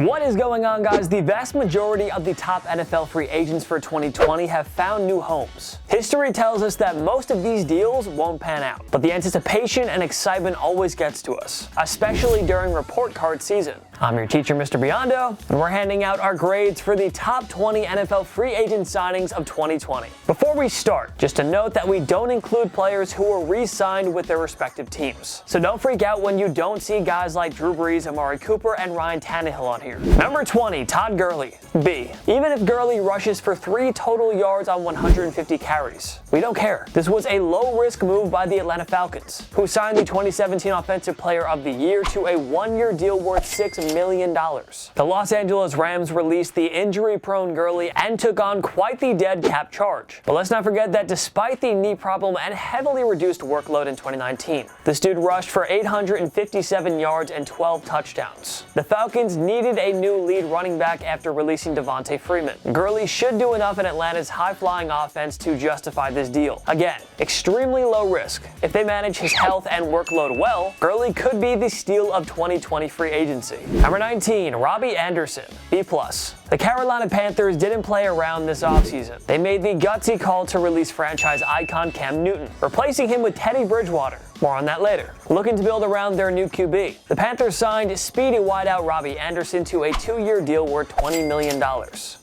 What is going on, guys? The vast majority of the top NFL free agents for 2020 have found new homes. History tells us that most of these deals won't pan out, but the anticipation and excitement always gets to us, especially during report card season. I'm your teacher, Mr. Biondo, and we're handing out our grades for the top 20 NFL free agent signings of 2020. Before we start, just a note that we don't include players who were re-signed with their respective teams. So don't freak out when you don't see guys like Drew Brees, Amari Cooper, and Ryan Tannehill on here. Number 20, Todd Gurley, B. Even if Gurley rushes for 3 total yards on 150 carries, we don't care. This was a low-risk move by the Atlanta Falcons, who signed the 2017 Offensive Player of the Year to a 1-year deal worth $6 million. The Los Angeles Rams released the injury-prone Gurley and took on quite the dead cap charge. But let's not forget that despite the knee problem and heavily reduced workload in 2019, this dude rushed for 857 yards and 12 touchdowns. The Falcons needed a new lead running back after releasing Devontae Freeman. Gurley should do enough in Atlanta's high-flying offense to justify this deal. Again, extremely low risk. If they manage his health and workload well, Gurley could be the steal of 2020 free agency. Number 19, Robbie Anderson, B+. The Carolina Panthers didn't play around this offseason. They made the gutsy call to release franchise icon Cam Newton, replacing him with Teddy Bridgewater. More on that later. Looking to build around their new QB, the Panthers signed speedy wideout Robbie Anderson to a 2-year deal worth $20 million.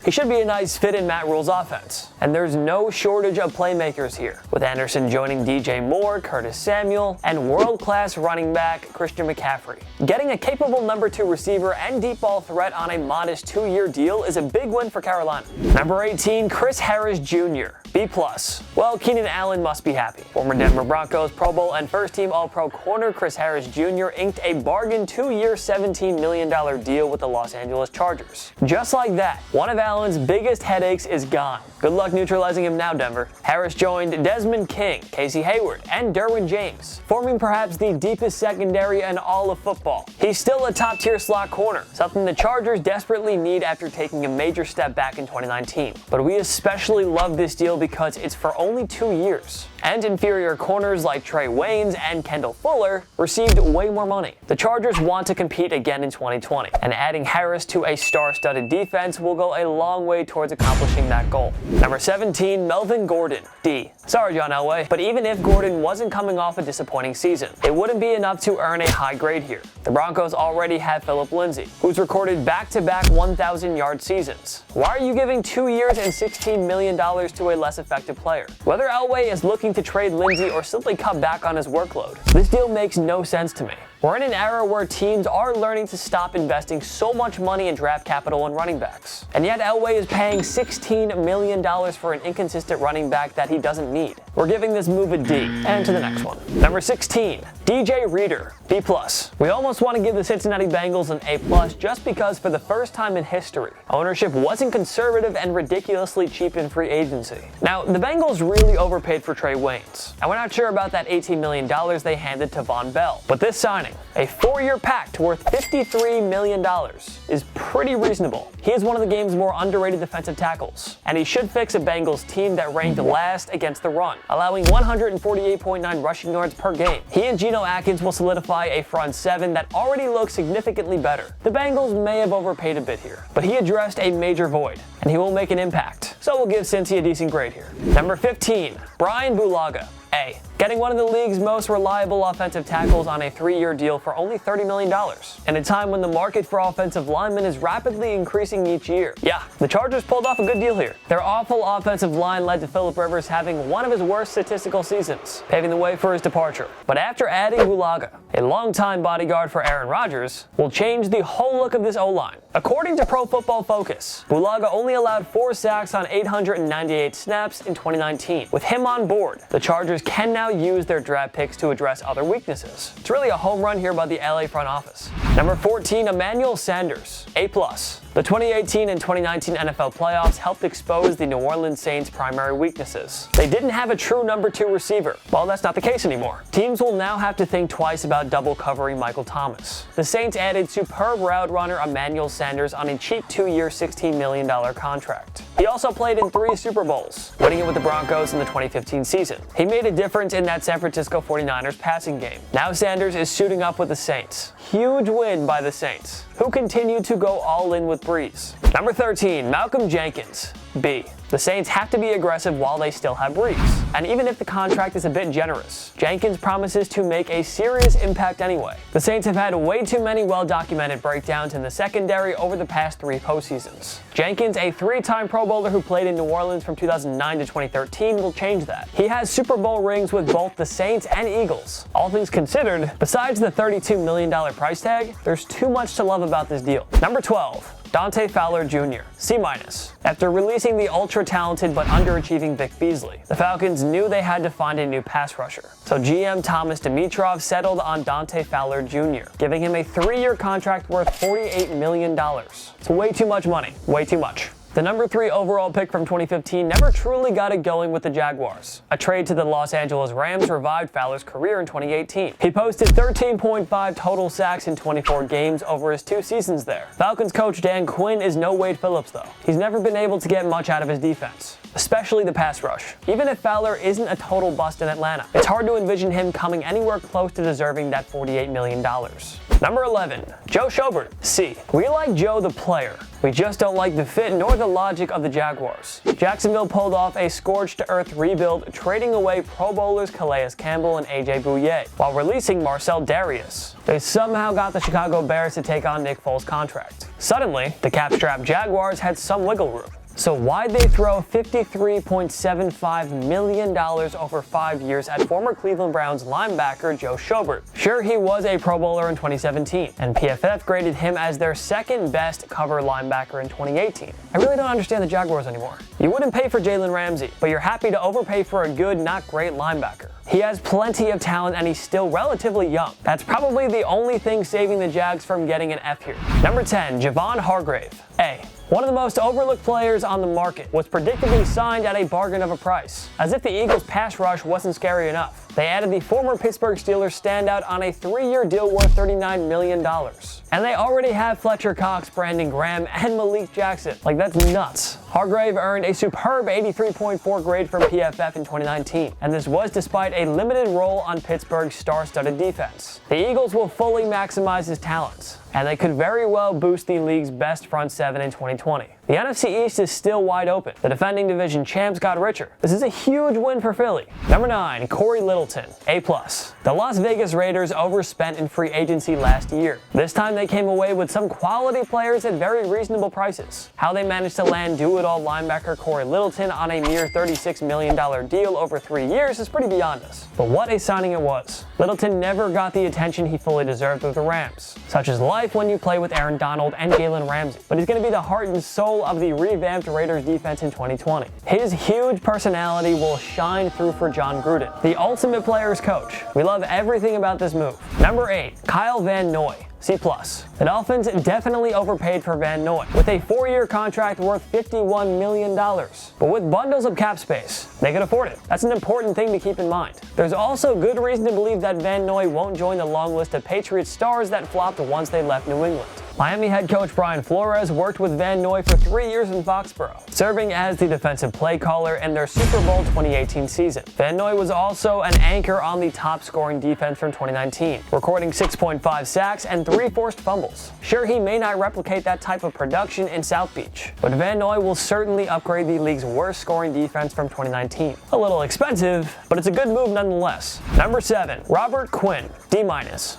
He should be a nice fit in Matt Rule's offense, and there's no shortage of playmakers here, with Anderson joining DJ Moore, Curtis Samuel, and world-class running back Christian McCaffrey. Getting a capable number 2 receiver and deep ball threat on a modest 2-year deal is a big win for Carolina. Number 18, Chris Harris Jr., B+. Well, Keenan Allen must be happy. Former Denver Broncos Pro Bowl and first-team All-Pro corner Chris Harris Jr. inked a bargain 2-year $17 million deal with the Los Angeles Chargers. Just like that, one of Allen's biggest headaches is gone. Good luck neutralizing him now, Denver. Harris joined Desmond King, Casey Hayward, and Derwin James, forming perhaps the deepest secondary in all of football. He's still a top-tier slot corner, something the Chargers desperately need after taking a major step back in 2019. But we especially love this deal because it's for only 2 years, and inferior corners like Trey Waynes and Kendall Fuller received way more money. The Chargers want to compete again in 2020, and adding Harris to a star-studded defense will go a long way towards accomplishing that goal. Number 17, Melvin Gordon, D. Sorry, John Elway, but even if Gordon wasn't coming off a disappointing season, it wouldn't be enough to earn a high grade here. The Broncos already have Phillip Lindsay, who's recorded back-to-back 1,000-yard seasons. Why are you giving 2 years and $16 million to a less effective player? Whether Elway is looking to trade Lindsay or simply cut back on his workload, this deal makes no sense to me. We're in an era where teams are learning to stop investing so much money in draft capital and running backs. And yet Elway is paying $16 million for an inconsistent running back that he doesn't need. We're giving this move a D. And to the next one. Number 16, DJ Reader, B+. We almost want to give the Cincinnati Bengals an A+ just because for the first time in history, ownership wasn't conservative and ridiculously cheap in free agency. Now, the Bengals really overpaid for Trey Waynes, and we're not sure about that $18 million they handed to Von Bell. But this signing, a 4-year pact worth $53 million, is pretty reasonable. He is one of the game's more underrated defensive tackles, and he should fix a Bengals team that ranked last against the run, allowing 148.9 rushing yards per game. He and Geno Atkins will solidify a front seven that already looks significantly better. The Bengals may have overpaid a bit here, but he addressed a major void, and he will make an impact. So we'll give Cincy a decent grade here. Number 15, Brian Bulaga, A. Getting one of the league's most reliable offensive tackles on a 3-year deal for only $30 million, in a time when the market for offensive linemen is rapidly increasing each year. Yeah, the Chargers pulled off a good deal here. Their awful offensive line led to Phillip Rivers having one of his worst statistical seasons, paving the way for his departure. But after adding Bulaga, a longtime bodyguard for Aaron Rodgers, will change the whole look of this O-line. According to Pro Football Focus, Bulaga only allowed 4 sacks on 898 snaps in 2019. With him on board, the Chargers can now use their draft picks to address other weaknesses. It's really a home run here by the LA front office. Number 14, Emmanuel Sanders, A+. The 2018 and 2019 NFL playoffs helped expose the New Orleans Saints' primary weaknesses. They didn't have a true number 2 receiver. Well, that's not the case anymore. Teams will now have to think twice about double covering Michael Thomas. The Saints added superb route runner Emmanuel Sanders on a cheap 2-year $16 million contract. He also played in 3 Super Bowls, winning it with the Broncos in the 2015 season. He made a difference in that San Francisco 49ers passing game. Now Sanders is suiting up with the Saints. Huge win win by the Saints, who continue to go all in with Brees. Number 13, Malcolm Jenkins. B. The Saints have to be aggressive while they still have Brees. And even if the contract is a bit generous, Jenkins promises to make a serious impact anyway. The Saints have had way too many well-documented breakdowns in the secondary over the past 3 postseasons. Jenkins, a 3-time Pro Bowler who played in New Orleans from 2009 to 2013, will change that. He has Super Bowl rings with both the Saints and Eagles. All things considered, besides the $32 million price tag, there's too much to love about this deal. Number 12. Dante Fowler Jr. C-. After releasing the ultra-talented but underachieving Vic Beasley, the Falcons knew they had to find a new pass rusher. So GM Thomas Dimitroff settled on Dante Fowler Jr., giving him a 3-year contract worth $48 million. It's way too much money. Way too much. The number 3 overall pick from 2015 never truly got it going with the Jaguars. A trade to the Los Angeles Rams revived Fowler's career in 2018. He posted 13.5 total sacks in 24 games over his 2 seasons there. Falcons coach Dan Quinn is no Wade Phillips though. He's never been able to get much out of his defense, especially the pass rush. Even if Fowler isn't a total bust in Atlanta, it's hard to envision him coming anywhere close to deserving that $48 million. Number 11, Joe Schobert. C. We like Joe the player. We just don't like the fit nor the logic of the Jaguars. Jacksonville pulled off a scorched-to-earth rebuild, trading away Pro Bowlers Calais Campbell and A.J. Bouye, while releasing Marcel Darius. They somehow got the Chicago Bears to take on Nick Foles' contract. Suddenly, the cap-strapped Jaguars had some wiggle room. So why'd they throw $53.75 million over 5 years at former Cleveland Browns linebacker Joe Schobert? Sure, he was a Pro Bowler in 2017, and PFF graded him as their 2nd best cover linebacker in 2018. I really don't understand the Jaguars anymore. You wouldn't pay for Jalen Ramsey, but you're happy to overpay for a good, not great linebacker. He has plenty of talent and he's still relatively young. That's probably the only thing saving the Jags from getting an F here. Number 10, Javon Hargrave. A. One of the most overlooked players on the market was predictably signed at a bargain of a price. As if the Eagles' pass rush wasn't scary enough, they added the former Pittsburgh Steelers standout on a 3-year deal worth $39 million. And they already have Fletcher Cox, Brandon Graham, and Malik Jackson. Like, that's nuts. Hargrave earned a superb 83.4 grade from PFF in 2019, and this was despite a limited role on Pittsburgh's star-studded defense. The Eagles will fully maximize his talents, and they could very well boost the league's best front 7 in 2020. The NFC East is still wide open. The defending division champs got richer. This is a huge win for Philly. Number 9, Corey Littleton. A+. The Las Vegas Raiders overspent in free agency last year. This time they came away with some quality players at very reasonable prices. How they managed to land do-it-all linebacker Corey Littleton on a mere $36 million deal over 3 years is pretty beyond us. But what a signing it was. Littleton never got the attention he fully deserved with the Rams. Such is life when you play with Aaron Donald and Jalen Ramsey. But he's going to be the heart and soul of the revamped Raiders defense in 2020. His huge personality will shine through for John Gruden, the ultimate player's coach. We love everything about this move. Number 8, Kyle Van Noy. C+. The Dolphins definitely overpaid for Van Noy, with a 4-year contract worth $51 million. But with bundles of cap space, they could afford it. That's an important thing to keep in mind. There's also good reason to believe that Van Noy won't join the long list of Patriots stars that flopped once they left New England. Miami head coach Brian Flores worked with Van Noy for 3 years in Foxborough, serving as the defensive play caller in their Super Bowl 2018 season. Van Noy was also an anchor on the top-scoring defense from 2019, recording 6.5 sacks and 3 forced fumbles. Sure, he may not replicate that type of production in South Beach, but Van Noy will certainly upgrade the league's worst-scoring defense from 2019. A little expensive, but it's a good move nonetheless. Number 7, Robert Quinn. D-.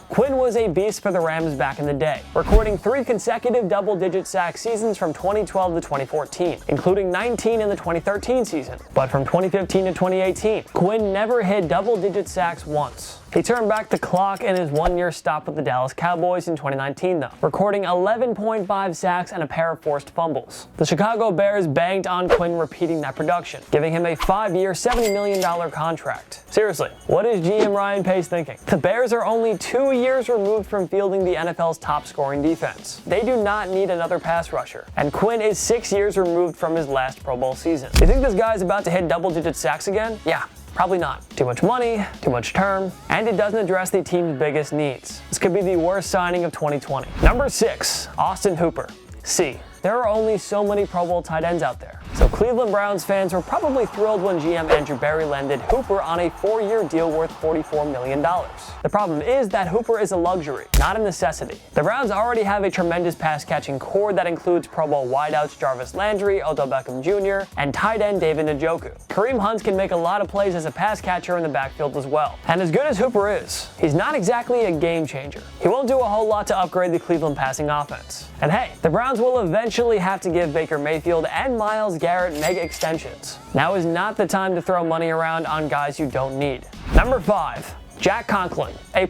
Quinn was a beast for the Rams back in the day, recording 3 consecutive double-digit sack seasons from 2012 to 2014, including 19 in the 2013 season. But from 2015 to 2018, Quinn never hit double-digit sacks once. He turned back the clock in his 1-year stop with the Dallas Cowboys in 2019 though, recording 11.5 sacks and a pair of forced fumbles. The Chicago Bears banked on Quinn repeating that production, giving him a 5-year, $70 million contract. Seriously, what is GM Ryan Pace thinking? The Bears are only 2 years removed from fielding the NFL's top-scoring defense. They do not need another pass rusher, and Quinn is 6 years removed from his last Pro Bowl season. You think this guy's about to hit double-digit sacks again? Yeah. Probably not. Too much money, too much term, and it doesn't address the team's biggest needs. This could be the worst signing of 2020. Number 6, Austin Hooper. C. There are only so many Pro Bowl tight ends out there, so Cleveland Browns fans were probably thrilled when GM Andrew Berry landed Hooper on a 4-year deal worth $44 million. The problem is that Hooper is a luxury, not a necessity. The Browns already have a tremendous pass-catching core that includes Pro Bowl wideouts Jarvis Landry, Odell Beckham Jr., and tight end David Njoku. Kareem Hunt can make a lot of plays as a pass catcher in the backfield as well. And as good as Hooper is, he's not exactly a game changer. He won't do a whole lot to upgrade the Cleveland passing offense. And hey, the Browns will eventually have to give Baker Mayfield and Myles Garrett mega extensions. Now is not the time to throw money around on guys you don't need. Number 5. Jack Conklin, A+.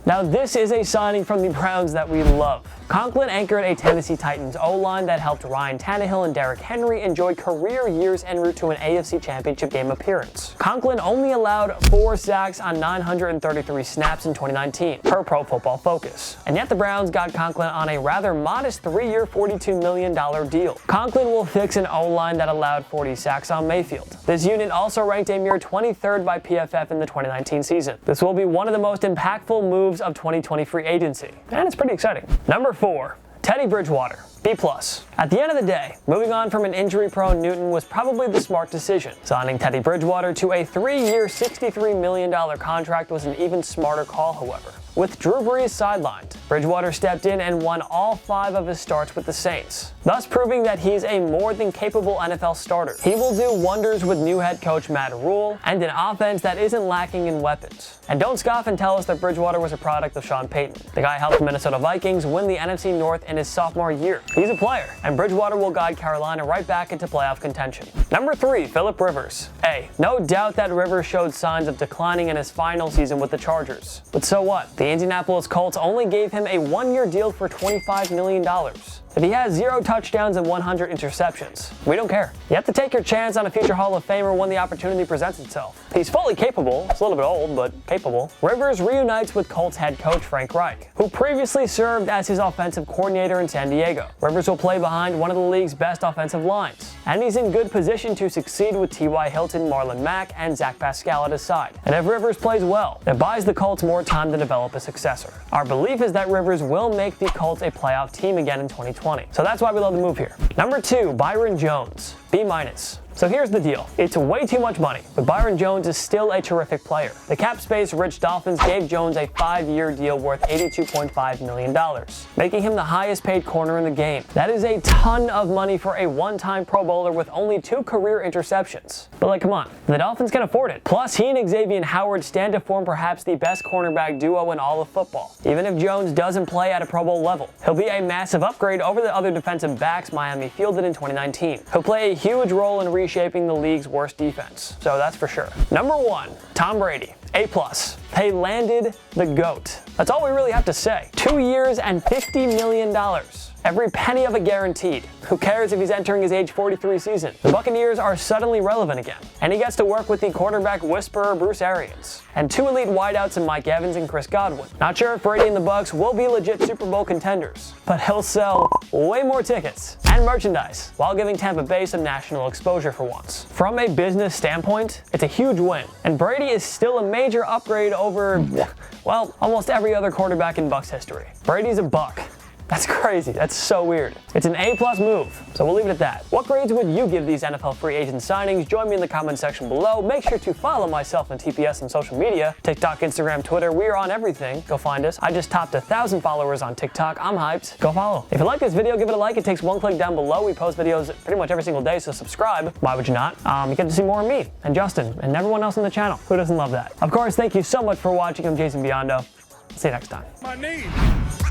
Now this is a signing from the Browns that we love. Conklin anchored a Tennessee Titans O-line that helped Ryan Tannehill and Derrick Henry enjoy career years en route to an AFC Championship game appearance. Conklin only allowed 4 sacks on 933 snaps in 2019, per Pro Football Focus. And yet the Browns got Conklin on a rather modest 3-year, $42 million deal. Conklin will fix an O-line that allowed 40 sacks on Mayfield. This unit also ranked a mere 23rd by PFF in the 2019 season. This will be one of the most impactful moves of 2020 free agency, and it's pretty exciting. Number 4. Teddy Bridgewater, B+. At the end of the day, moving on from an injury-prone Newton was probably the smart decision. Signing Teddy Bridgewater to a 3-year, $63 million contract was an even smarter call, however. With Drew Brees sidelined, Bridgewater stepped in and won all 5 of his starts with the Saints, thus proving that he's a more than capable NFL starter. He will do wonders with new head coach Matt Rule and an offense that isn't lacking in weapons. And don't scoff and tell us that Bridgewater was a product of Sean Payton. The guy helped the Minnesota Vikings win the NFC North in his sophomore year. He's a player, and Bridgewater will guide Carolina right back into playoff contention. Number 3, Phillip Rivers, A. No doubt that Rivers showed signs of declining in his final season with the Chargers. But so what? The Indianapolis Colts only gave him a 1-year deal for $25 million. If he has 0 touchdowns and 100 interceptions, we don't care. You have to take your chance on a future Hall of Famer when the opportunity presents itself. He's fully capable, it's a little bit old, but capable. Rivers reunites with Colts head coach Frank Reich, who previously served as his offensive coordinator in San Diego. Rivers will play behind one of the league's best offensive lines, and he's in good position to succeed with T.Y. Hilton, Marlon Mack, and Zach Pascal at his side. And if Rivers plays well, it buys the Colts more time to develop a successor. Our belief is that Rivers will make the Colts a playoff team again in 2020. So that's why we love the move here. Number 2, Byron Jones, B-. So here's the deal. It's way too much money, but Byron Jones is still a terrific player. The cap space-rich Dolphins gave Jones a 5-year deal worth $82.5 million, making him the highest-paid corner in the game. That is a ton of money for a one-time Pro Bowler with only 2 career interceptions. But come on, the Dolphins can afford it. Plus, he and Xavier Howard stand to form perhaps the best cornerback duo in all of football. Even if Jones doesn't play at a Pro Bowl level, he'll be a massive upgrade over the other defensive backs Miami fielded in 2019. He'll play a huge role in reshaping the league's worst defense, so that's for sure. Number 1, Tom Brady, A+. They landed the GOAT. That's all we really have to say. 2 years and $50 million. Every penny of it guaranteed. Who cares if he's entering his age 43 season? The Buccaneers are suddenly relevant again, and he gets to work with the quarterback whisperer Bruce Arians, and 2 elite wideouts in Mike Evans and Chris Godwin. Not sure if Brady and the Bucs will be legit Super Bowl contenders, but he'll sell way more tickets and merchandise while giving Tampa Bay some national exposure for once. From a business standpoint, it's a huge win, and Brady is still a major upgrade over, well, almost every other quarterback in Bucs history. Brady's a buck. That's crazy. That's so weird. It's an A+ move, so we'll leave it at that. What grades would you give these NFL free agent signings? Join me in the comment section below. Make sure to follow myself and TPS on social media. TikTok, Instagram, Twitter. We are on everything. Go find us. I just topped 1,000 followers on TikTok. I'm hyped. Go follow. If you like this video, give it a like. It takes 1 click down below. We post videos pretty much every single day, so subscribe. Why would you not? You get to see more of me and Justin and everyone else on the channel. Who doesn't love that? Of course, thank you so much for watching. I'm Jason Biondo. See you next time.